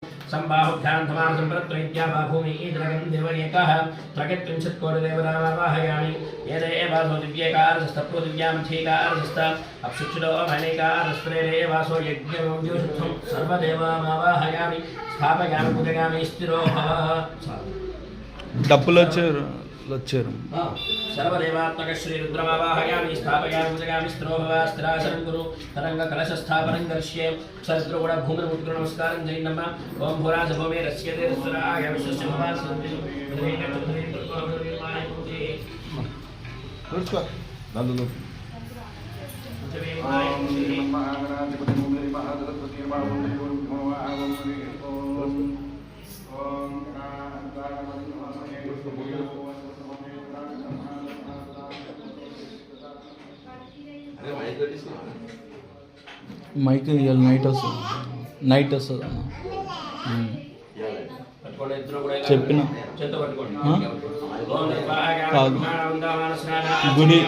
संबाहुभ्यां समासंप्रत्वैत्या बाभूमि ईद्रगं देवयेकः त्रयत्रिंशत्कोटिदेवतामावाहयामि येदेवासो दिव्येकारस्तप्रो दिव्यामथीकारस्त अप्सुक्षितो अभनेकारस्त्रेरे वासो यज्ञमोद्योषुद्धं सर्वदेवामावाहयामि स्थापयामि पूजयामि स्थिरो भव डब्बुलो వచ్చారు सर्वदेवात्मक श्री रुद्रमावाहयामि स्थापयामि पूजयामि स्थिरो भव स्थिरासनं कुरु तरंग कलश स्थापनं दर्श्ये सर्वत्र भूमिर्मुद्र नमस्कारं जय नमः ओम भोराज भवे रस्यते रस्राय विश्वस्य भवासन्ति మైక్ ఇవాళ నైట్ వస్తుంది చెప్పిన కాదు గుడి